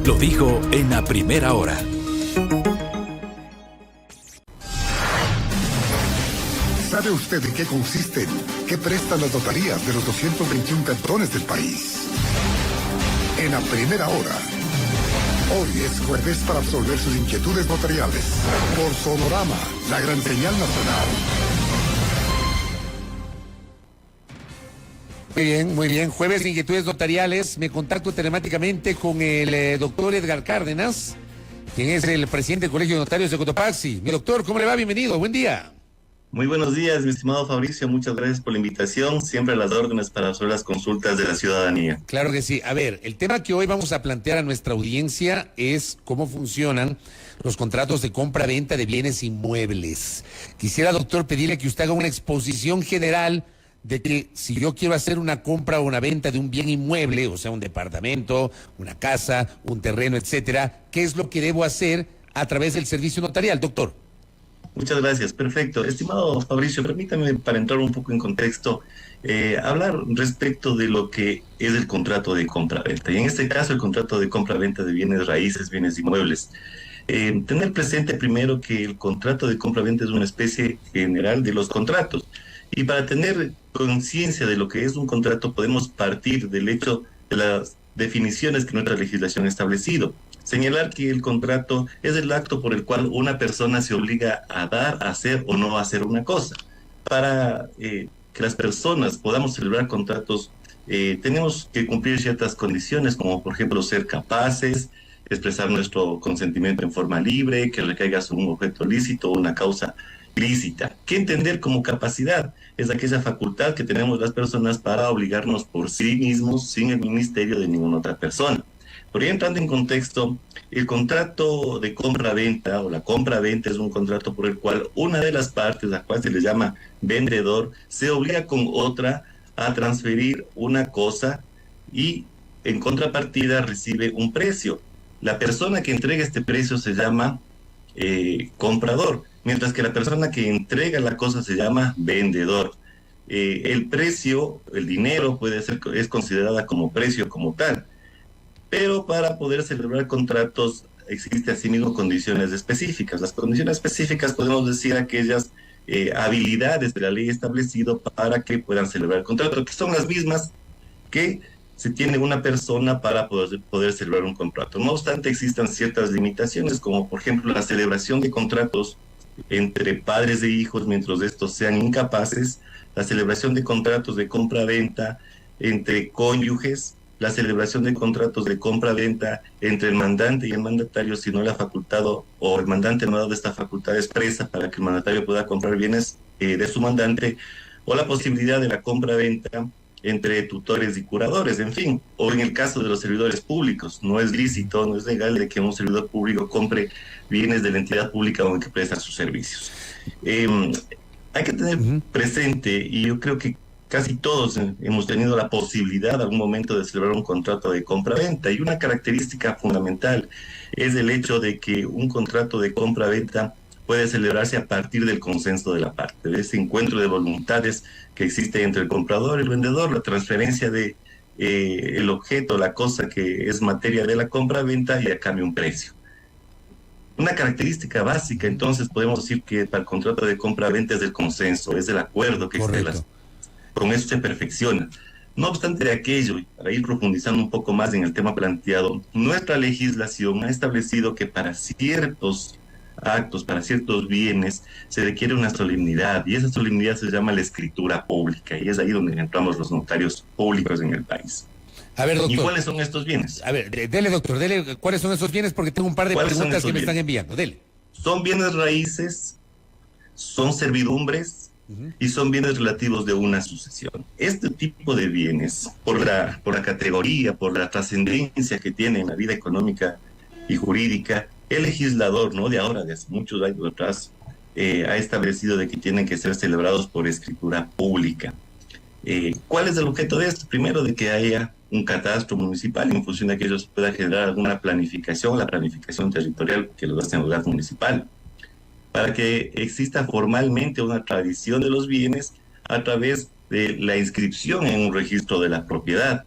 Lo dijo en la primera hora. ¿Sabe usted en qué consisten? ¿Qué prestan las notarías de los 221 cantones del país? En la primera hora. Hoy es jueves para absolver sus inquietudes notariales. Por Sonorama, la gran señal nacional. Muy bien. Jueves de inquietudes notariales. Me contacto telemáticamente con el doctor Edgar Cárdenas, quien es el presidente del Colegio de Notarios de Cotopaxi. Mi doctor, ¿cómo le va? Bienvenido. Buen día. Muy buenos días, mi estimado Fabricio. Muchas gracias por la invitación. Siempre a las órdenes para resolver las consultas de la ciudadanía. Claro que sí. A ver, el tema que hoy vamos a plantear a nuestra audiencia es cómo funcionan los contratos de compra-venta de bienes inmuebles. Quisiera, doctor, pedirle que usted haga una exposición general de que si yo quiero hacer una compra o una venta de un bien inmueble, o sea, un departamento, una casa, un terreno, etcétera, ¿qué es lo que debo hacer a través del servicio notarial, doctor? Muchas gracias, perfecto. Estimado Fabricio, permítame, para entrar un poco en contexto, hablar respecto de lo que es el contrato de compra-venta. Y en este caso, el contrato de compra-venta de bienes raíces, bienes inmuebles. Tener presente primero que el contrato de compra-venta es una especie general de los contratos. Y para tener conciencia de lo que es un contrato, podemos partir del hecho de las definiciones que nuestra legislación ha establecido. Señalar que el contrato es el acto por el cual una persona se obliga a dar, a hacer o no hacer una cosa. Para que las personas podamos celebrar contratos, tenemos que cumplir ciertas condiciones, como por ejemplo ser capaces, expresar nuestro consentimiento en forma libre, que recaiga sobre un objeto lícito o una causa lícita. ¿Qué entender como capacidad? Es aquella facultad que tenemos las personas para obligarnos por sí mismos sin el ministerio de ninguna otra persona. Por ahí, entrando en contexto, el contrato de compra-venta o la compra-venta es un contrato por el cual una de las partes, la cual se le llama vendedor, se obliga con otra a transferir una cosa y en contrapartida recibe un precio. La persona que entrega este precio se llama comprador, mientras que la persona que entrega la cosa se llama vendedor. El precio, el dinero, es considerada como precio como tal. Pero para poder celebrar contratos existe asimismo condiciones específicas. Las condiciones específicas podemos decir aquellas habilidades de la ley establecido para que puedan celebrar contratos, que son las mismas que se tiene una persona para poder celebrar un contrato. No obstante, existen ciertas limitaciones, como por ejemplo la celebración de contratos entre padres e hijos mientras estos sean incapaces, la celebración de contratos de compra-venta entre cónyuges, la celebración de contratos de compra-venta entre el mandante y el mandatario, si no le ha facultado o el mandante no ha dado esta facultad expresa para que el mandatario pueda comprar bienes de su mandante, o la posibilidad de la compra-venta entre tutores y curadores, en fin, o en el caso de los servidores públicos, no es lícito, no es legal de que un servidor público compre bienes de la entidad pública o en que presta sus servicios. Hay que tener presente, y yo creo que casi todos hemos tenido la posibilidad en algún momento de celebrar un contrato de compra-venta, y una característica fundamental es el hecho de que un contrato de compra-venta puede celebrarse a partir del consenso de la parte, de ese encuentro de voluntades que existe entre el comprador y el vendedor, la transferencia de el objeto, la cosa que es materia de la compra-venta y a cambio un precio. Una característica básica, entonces, podemos decir que para el contrato de compra-venta es el consenso, es el acuerdo que existe. Con eso se perfecciona. No obstante de aquello, y para ir profundizando un poco más en el tema planteado, nuestra legislación ha establecido que para ciertos actos, para ciertos bienes, se requiere una solemnidad, y esa solemnidad se llama la escritura pública, y es ahí donde entramos los notarios públicos en el país. A ver, doctor. ¿Y cuáles son estos bienes? A ver, dele, doctor, dele, ¿cuáles son esos bienes? Porque tengo un par de preguntas que me están enviando. Dele. Son bienes raíces, son servidumbres, y son bienes relativos de una sucesión. Este tipo de bienes, por la categoría, por la trascendencia que tiene en la vida económica y jurídica, el legislador, no de ahora, de hace muchos años atrás, ha establecido de que tienen que ser celebrados por escritura pública. ¿Cuál es el objeto de esto? Primero, de que haya un catastro municipal y en función de que ellos pueda generar alguna planificación, la planificación territorial que lo hace en el lugar municipal, para que exista formalmente una tradición de los bienes a través de la inscripción en un registro de la propiedad,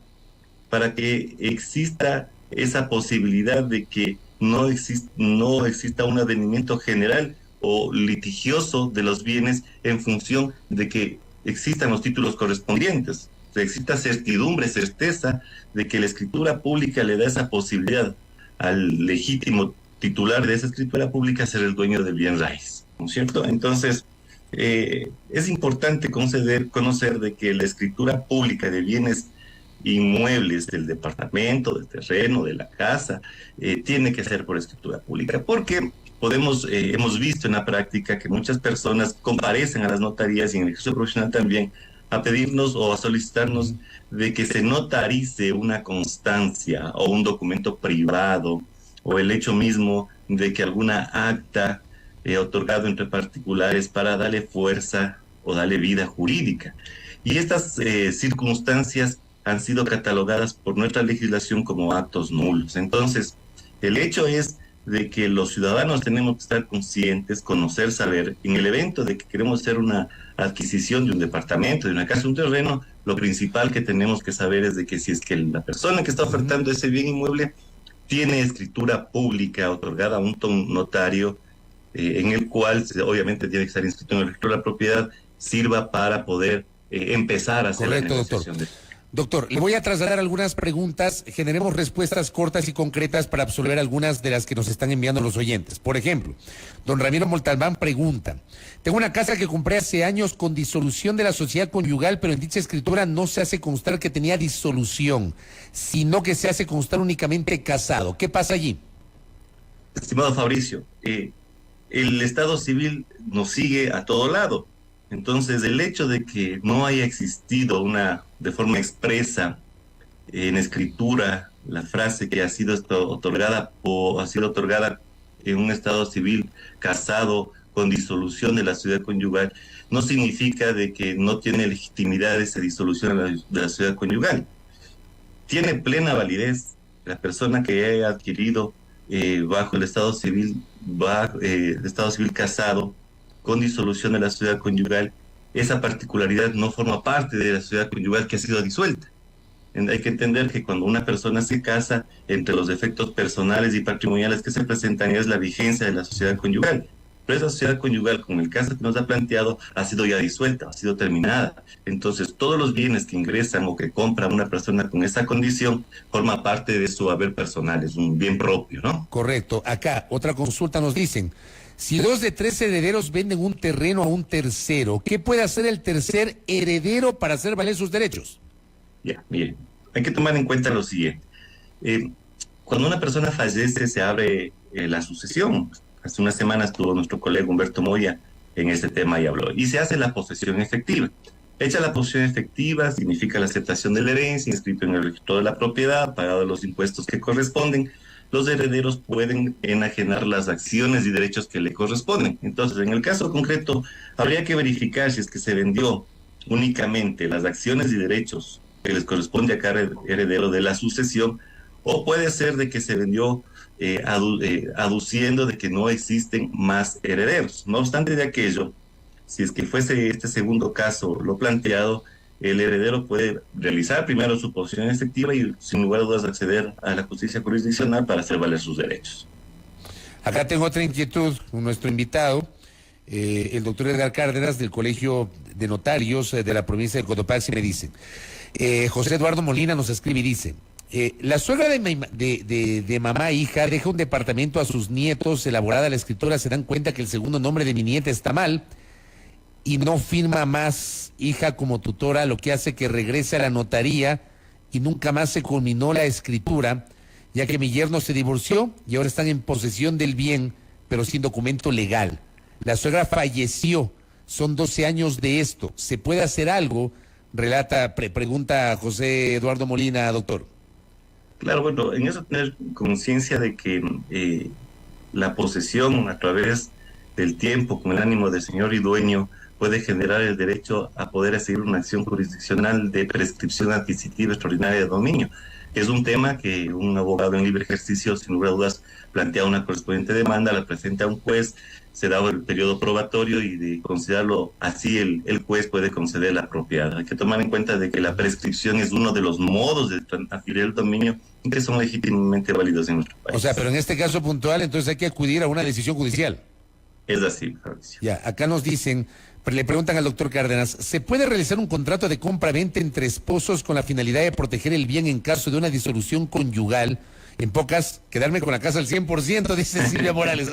para que exista esa posibilidad de que no exista un advenimiento general o litigioso de los bienes en función de que existan los títulos correspondientes. O sea, exista certidumbre, certeza de que la escritura pública le da esa posibilidad al legítimo titular de esa escritura pública ser el dueño del bien raíz, ¿no es cierto? Entonces, es importante conocer de que la escritura pública de bienes inmuebles del departamento, del terreno, de la casa, tiene que ser por escritura pública, porque hemos visto en la práctica que muchas personas comparecen a las notarías y en el ejercicio profesional también a pedirnos o a solicitarnos de que se notarice una constancia o un documento privado o el hecho mismo de que alguna acta otorgado entre particulares para darle fuerza o darle vida jurídica. Y estas circunstancias han sido catalogadas por nuestra legislación como actos nulos. Entonces, el hecho es de que los ciudadanos tenemos que estar conscientes, conocer, saber, en el evento de que queremos hacer una adquisición de un departamento, de una casa, un terreno, lo principal que tenemos que saber es de que si es que la persona que está ofertando ese bien inmueble tiene escritura pública otorgada a un notario, en el cual obviamente tiene que estar inscrito en el registro de la propiedad, sirva para poder empezar a hacer la negociación. Doctor, le voy a trasladar algunas preguntas, generemos respuestas cortas y concretas para absolver algunas de las que nos están enviando los oyentes. Por ejemplo, don Ramiro Montalbán pregunta, tengo una casa que compré hace años con disolución de la sociedad conyugal, pero en dicha escritura no se hace constar que tenía disolución, sino que se hace constar únicamente casado. ¿Qué pasa allí? Estimado Fabricio, el Estado civil nos sigue a todo lado. Entonces, el hecho de que no haya existido de forma expresa en escritura la frase que ha sido otorgada en un estado civil casado con disolución de la sociedad conyugal, no significa de que no tiene legitimidad esa disolución de la sociedad conyugal. Tiene plena validez la persona que haya adquirido bajo el estado civil casado con disolución de la sociedad conyugal. Esa particularidad no forma parte de la sociedad conyugal que ha sido disuelta. Hay que entender que cuando una persona se casa, entre los efectos personales y patrimoniales que se presentan es la vigencia de la sociedad conyugal. Pero esa sociedad conyugal, como el caso que nos ha planteado, ha sido ya disuelta, ha sido terminada. Entonces, todos los bienes que ingresan o que compra una persona con esa condición forma parte de su haber personal, es un bien propio, ¿no? Correcto. Acá, otra consulta nos dicen, si 2 de 3 herederos venden un terreno a un tercero, ¿qué puede hacer el tercer heredero para hacer valer sus derechos? Ya, miren, hay que tomar en cuenta lo siguiente. Cuando una persona fallece, se abre la sucesión. Hace unas semanas estuvo nuestro colega Humberto Moya en este tema y habló. Y se hace la posesión efectiva. Hecha la posesión efectiva, significa la aceptación de la herencia, inscrito en el registro de la propiedad, pagado los impuestos que corresponden. Los herederos pueden enajenar las acciones y derechos que le corresponden. Entonces, en el caso concreto, habría que verificar si es que se vendió únicamente las acciones y derechos que les corresponde a cada heredero de la sucesión, o puede ser de que se vendió aduciendo de que no existen más herederos. No obstante de aquello, si es que fuese este segundo caso lo planteado, el heredero puede realizar primero su posesión efectiva y sin lugar a dudas acceder a la justicia jurisdiccional para hacer valer sus derechos. Acá tengo otra inquietud con nuestro invitado, el doctor Edgar Cárdenas del Colegio de Notarios de la provincia de Cotopaxi, me dice, José Eduardo Molina nos escribe y dice, la suegra de mamá e hija deja un departamento a sus nietos, elaborada la escritura, se dan cuenta que el segundo nombre de mi nieta está mal y no firma más hija como tutora, lo que hace que regrese a la notaría y nunca más se culminó la escritura, ya que mi yerno se divorció y ahora están en posesión del bien, pero sin documento legal. La suegra falleció, son 12 años de esto. ¿Se puede hacer algo? Pregunta José Eduardo Molina, doctor. Claro, bueno, en eso tener conciencia de que la posesión a través del tiempo, con el ánimo de señor y dueño, puede generar el derecho a poder seguir una acción jurisdiccional de prescripción adquisitiva extraordinaria de dominio. Es un tema que un abogado en libre ejercicio, sin lugar a dudas, plantea una correspondiente demanda, la presenta a un juez, se da el periodo probatorio y de considerarlo así el juez puede conceder la apropiada. Hay que tomar en cuenta de que la prescripción es uno de los modos de adquirir el dominio que son legítimamente válidos en nuestro país. O sea, pero en este caso puntual, entonces hay que acudir a una decisión judicial. Es así, Fabricio. Ya, acá nos dicen, le preguntan al doctor Cárdenas, ¿se puede realizar un contrato de compra-venta entre esposos con la finalidad de proteger el bien en caso de una disolución conyugal? En pocas, quedarme con la casa al 100%, dice Silvia Morales.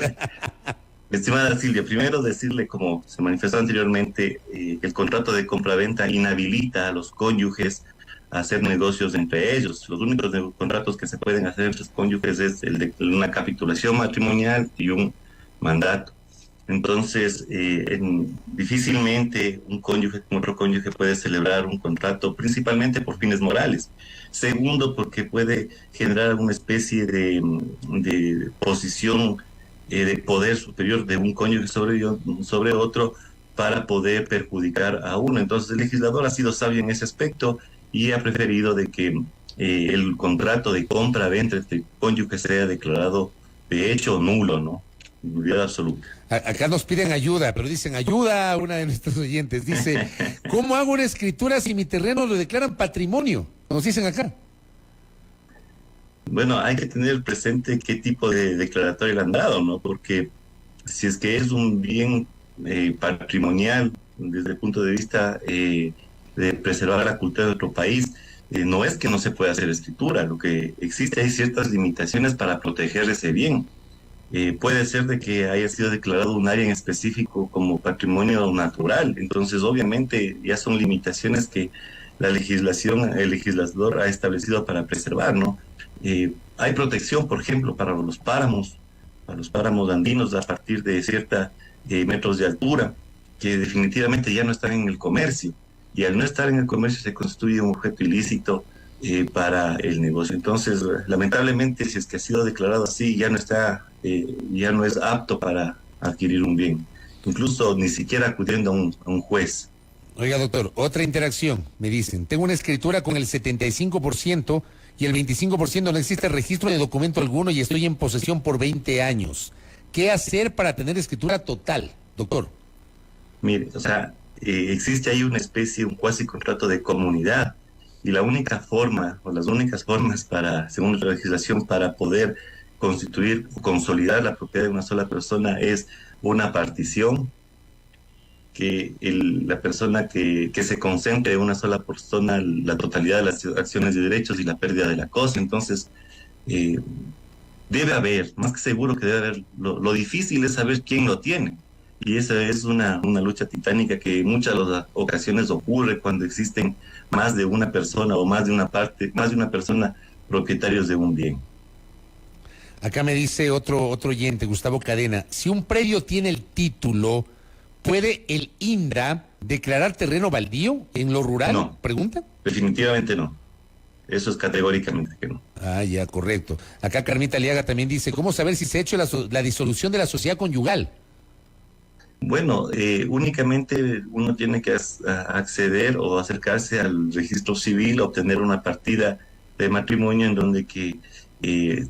Estimada Silvia, primero decirle, como se manifestó anteriormente, el contrato de compra-venta inhabilita a los cónyuges a hacer negocios entre ellos. Los únicos contratos que se pueden hacer entre los cónyuges es el de una capitulación matrimonial y un mandato. Entonces, difícilmente un cónyuge con otro cónyuge puede celebrar un contrato, principalmente por fines morales. Segundo, porque puede generar una especie de posición de poder superior de un cónyuge sobre otro para poder perjudicar a uno. Entonces, el legislador ha sido sabio en ese aspecto y ha preferido de que el contrato de compra-venta entre cónyuges sea declarado de hecho nulo, ¿no? Nulidad absoluta. Acá nos piden ayuda, pero dicen ayuda a una de nuestros oyentes. Dice, ¿cómo hago una escritura si mi terreno lo declaran patrimonio? Nos dicen acá. Bueno, hay que tener presente qué tipo de declaratoria le han dado, ¿no? Porque si es que es un bien patrimonial desde el punto de vista de preservar la cultura de otro país, no es que no se pueda hacer escritura. Lo que existe, hay ciertas limitaciones para proteger ese bien. Puede ser de que haya sido declarado un área en específico como patrimonio natural. Entonces, obviamente, ya son limitaciones que la legislación, el legislador ha establecido para preservar, ¿no? Hay protección, por ejemplo, para los páramos andinos a partir de ciertos metros de altura, que definitivamente ya no están en el comercio. Y al no estar en el comercio se constituye un objeto ilícito para el negocio. Entonces, lamentablemente, si es que ha sido declarado así, ya no es apto para adquirir un bien, incluso ni siquiera acudiendo a un juez. Oiga, doctor, otra interacción, me dicen, tengo una escritura con el 75% y el 25% no existe registro de documento alguno y estoy en posesión por 20 años. ¿Qué hacer para tener escritura total, doctor? Mire, o sea, existe ahí una especie, un cuasi contrato de comunidad. Y la única forma, o las únicas formas para, según la legislación, para poder constituir o consolidar la propiedad de una sola persona es una partición, que la persona que se concentre en una sola persona la totalidad de las acciones y derechos y la pérdida de la cosa. Entonces, debe haber, más que seguro que debe haber, lo difícil es saber quién lo tiene. Y esa es una lucha titánica que en muchas de las ocasiones ocurre cuando existen más de una persona o más de una persona propietarios de un bien. Acá me dice otro oyente, Gustavo Cadena, si un predio tiene el título, ¿puede el INDRA declarar terreno baldío en lo rural? No, ¿Pregunta? Definitivamente no. Eso es categóricamente que no. Ah, ya, correcto. Acá Carmita Aliaga también dice, ¿cómo saber si se ha hecho la disolución de la sociedad conyugal? Bueno, únicamente uno tiene que acceder o acercarse al registro civil, obtener una partida de matrimonio en donde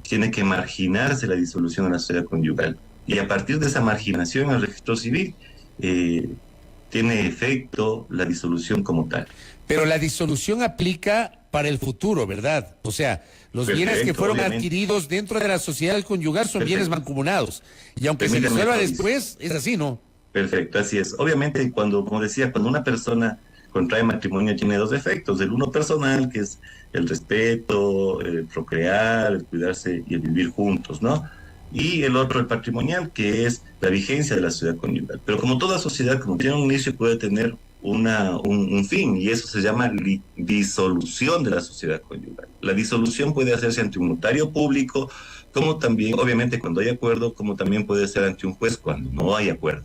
tiene que marginarse la disolución de la sociedad conyugal. Y a partir de esa marginación al registro civil, tiene efecto la disolución como tal. Pero la disolución aplica para el futuro, ¿verdad? O sea, los bienes que fueron adquiridos dentro de la sociedad conyugal son bienes mancomunados. Y aunque se disuelva después, es así, ¿no? Perfecto, así es. Obviamente, como decía, cuando una persona contrae matrimonio tiene dos efectos. El uno personal, que es el respeto, el procrear, el cuidarse y el vivir juntos, ¿no? Y el otro, el patrimonial, que es la vigencia de la sociedad conyugal. Pero como toda sociedad, como tiene un inicio, puede tener un fin, y eso se llama disolución de la sociedad conyugal. La disolución puede hacerse ante un notario público, como también, obviamente, cuando hay acuerdo, como también puede ser ante un juez cuando no hay acuerdo.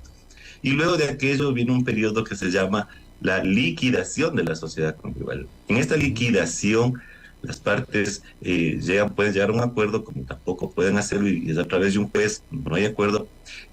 Y luego de aquello viene un periodo que se llama la liquidación de la sociedad conyugal. En esta liquidación, las partes pueden llegar a un acuerdo, como tampoco pueden hacerlo, y es a través de un juez, no hay acuerdo,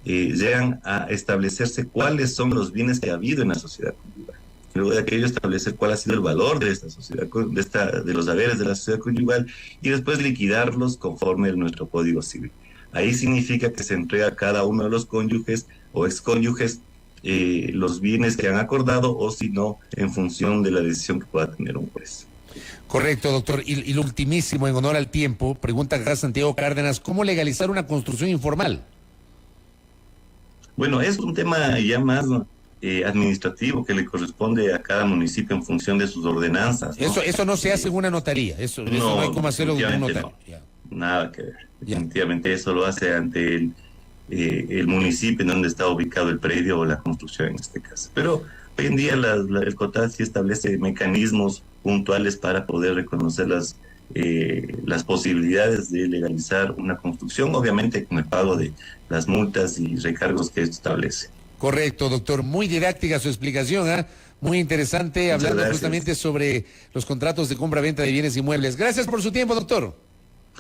llegan a establecerse cuáles son los bienes que ha habido en la sociedad conyugal. luego de aquello establecer cuál ha sido el valor de esta sociedad, de los haberes de la sociedad conyugal, y después liquidarlos conforme a nuestro Código Civil. Ahí significa que se entrega a cada uno de los cónyuges o excónyuges los bienes que han acordado, o si no, en función de la decisión que pueda tener un juez. Correcto, doctor. Y lo ultimísimo, en honor al tiempo, pregunta acá Santiago Cárdenas, ¿cómo legalizar una construcción informal? Bueno, es un tema ya más administrativo que le corresponde a cada municipio en función de sus ordenanzas, ¿no? Eso no se hace en una notaría, eso no hay como hacerlo de un notario. No, nada que ver. Definitivamente eso lo hace ante el municipio en donde está ubicado el predio o la construcción en este caso. Pero hoy en día el COTAD sí establece mecanismos puntuales para poder reconocer las posibilidades de legalizar una construcción, obviamente con el pago de las multas y recargos que esto establece. Correcto, doctor. Muy didáctica su explicación, ¿eh? Muy interesante, Muchas hablando gracias. justamente sobre los contratos de compra-venta de bienes inmuebles. Gracias por su tiempo, doctor.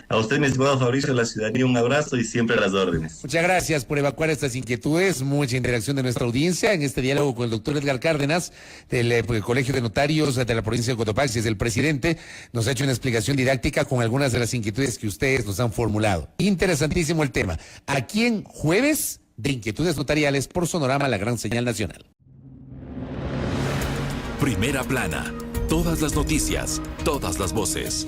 A usted, mi estimado Fabricio, a la ciudadanía, un abrazo y siempre a las órdenes. Muchas gracias por evacuar estas inquietudes, mucha interacción de nuestra audiencia en este diálogo con el doctor Edgar Cárdenas del Colegio de Notarios de la provincia de Cotopaxi, es el presidente. Nos ha hecho una explicación didáctica con algunas de las inquietudes que ustedes nos han formulado. Interesantísimo el tema. Aquí en Jueves de Inquietudes Notariales por Sonorama, la gran señal nacional. Primera plana. Todas las noticias, todas las voces.